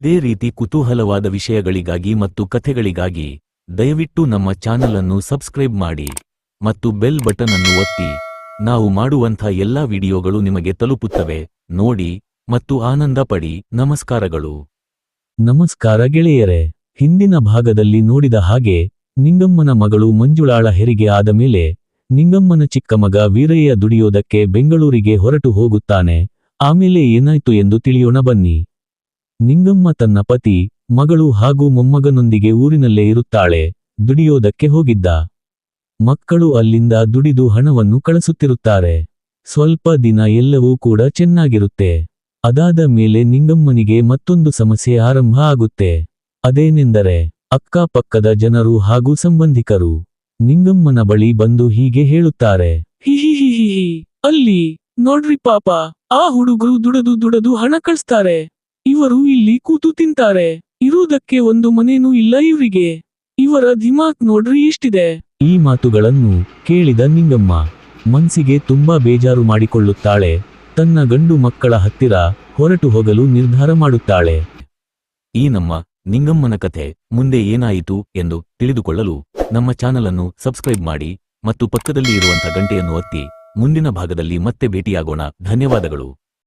ಇದೇ ರೀತಿ ಕುತೂಹಲವಾದ ವಿಷಯಗಳಿಗಾಗಿ ಮತ್ತು ಕಥೆಗಳಿಗಾಗಿ ದಯವಿಟ್ಟು ನಮ್ಮ ಚಾನಲ್ ಅನ್ನು ಸಬ್ಸ್ಕ್ರೈಬ್ ಮಾಡಿ ಮತ್ತು ಬೆಲ್ ಬಟನ್ ಅನ್ನು ಒತ್ತಿ. ನಾವು ಮಾಡುವಂಥ ಎಲ್ಲಾ ವಿಡಿಯೋಗಳು ನಿಮಗೆ ತಲುಪುತ್ತವೆ. ನೋಡಿ ಮತ್ತು ಆನಂದ ಪಡಿ. ನಮಸ್ಕಾರಗಳು. ನಮಸ್ಕಾರ ಗೆಳೆಯರೇ. ಹಿಂದಿನ ಭಾಗದಲ್ಲಿ ನೋಡಿದ ಹಾಗೆ ನಿಂಗಮ್ಮನ ಮಗಳು ಮಂಜುಳಾಳ ಹೆರಿಗೆ ಆದ ಮೇಲೆ ನಿಂಗಮ್ಮನ ಚಿಕ್ಕ ಮಗ ವೀರಯ್ಯ ದುಡಿಯೋದಕ್ಕೆ ಬೆಂಗಳೂರಿಗೆ ಹೊರಟು ಹೋಗುತ್ತಾನೆ. ಆಮೇಲೆ ಏನಾಯ್ತು ಎಂದು ತಿಳಿಯೋಣ ಬನ್ನಿ. ನಿಂಗಮ್ಮ ತನ್ನ ಪತಿ, ಮಗಳು ಹಾಗೂ ಮೊಮ್ಮಗನೊಂದಿಗೆ ಊರಿನಲ್ಲೇ ಇರುತ್ತಾಳೆ. ದುಡಿಯೋದಕ್ಕೆ ಹೋಗಿದ್ದ ಮಕ್ಕಳು ಅಲ್ಲಿಂದ ದುಡಿದು ಹಣವನ್ನು ಕಳಿಸುತ್ತಿರುತ್ತಾರೆ. ಸ್ವಲ್ಪ ದಿನ ಎಲ್ಲವೂ ಕೂಡ ಚೆನ್ನಾಗಿರುತ್ತೆ. ಅದಾದ ಮೇಲೆ ನಿಂಗಮ್ಮನಿಗೆ ಮತ್ತೊಂದು ಸಮಸ್ಯೆ ಆರಂಭ ಆಗುತ್ತೆ. ಅದೇನೆಂದರೆ ಅಕ್ಕಪಕ್ಕದ ಜನರು ಹಾಗೂ ಸಂಬಂಧಿಕರು ನಿಂಗಮ್ಮನ ಬಳಿ ಬಂದು ಹೀಗೆ ಹೇಳುತ್ತಾರೆ. ಹಿಹಿಹಿಹಿಹಿ, ಅಲ್ಲಿ ನೋಡ್ರಿ ಪಾಪ, ಆ ಹುಡುಗರು ದುಡದು ಹಣ ಕಳಿಸ್ತಾರೆ. ಇವರು ಇಲ್ಲಿ ಕೂತು ತಿಂತಾರೆ. ಇರುವುದಕ್ಕೆ ಒಂದು ಮನೇನೂ ಇಲ್ಲ ಇವರಿಗೆ. ಇವರ ದಿಮಾಕ್ ನೋಡ್ರಿ ಎಷ್ಟಿದೆ. ಈ ಮಾತುಗಳನ್ನು ಕೇಳಿದ ನಿಂಗಮ್ಮ ಮನ್ಸಿಗೆ ತುಂಬಾ ಬೇಜಾರು ಮಾಡಿಕೊಳ್ಳುತ್ತಾಳೆ. ತನ್ನ ಗಂಡು ಮಕ್ಕಳ ಹತ್ತಿರ ಹೊರಟು ಹೋಗಲು ನಿರ್ಧಾರ ಮಾಡುತ್ತಾಳೆ. ಈ ನಮ್ಮ ನಿಂಗಮ್ಮನ ಕಥೆ ಮುಂದೆ ಏನಾಯಿತು ಎಂದು ತಿಳಿದುಕೊಳ್ಳಲು ನಮ್ಮ ಚಾನಲ್ ಅನ್ನು ಸಬ್ಸ್ಕ್ರೈಬ್ ಮಾಡಿ ಮತ್ತು ಪಕ್ಕದಲ್ಲಿ ಇರುವಂಥ ಗಂಟೆಯನ್ನು ಒತ್ತಿ. ಮುಂದಿನ ಭಾಗದಲ್ಲಿ ಮತ್ತೆ ಭೇಟಿಯಾಗೋಣ. ಧನ್ಯವಾದಗಳು.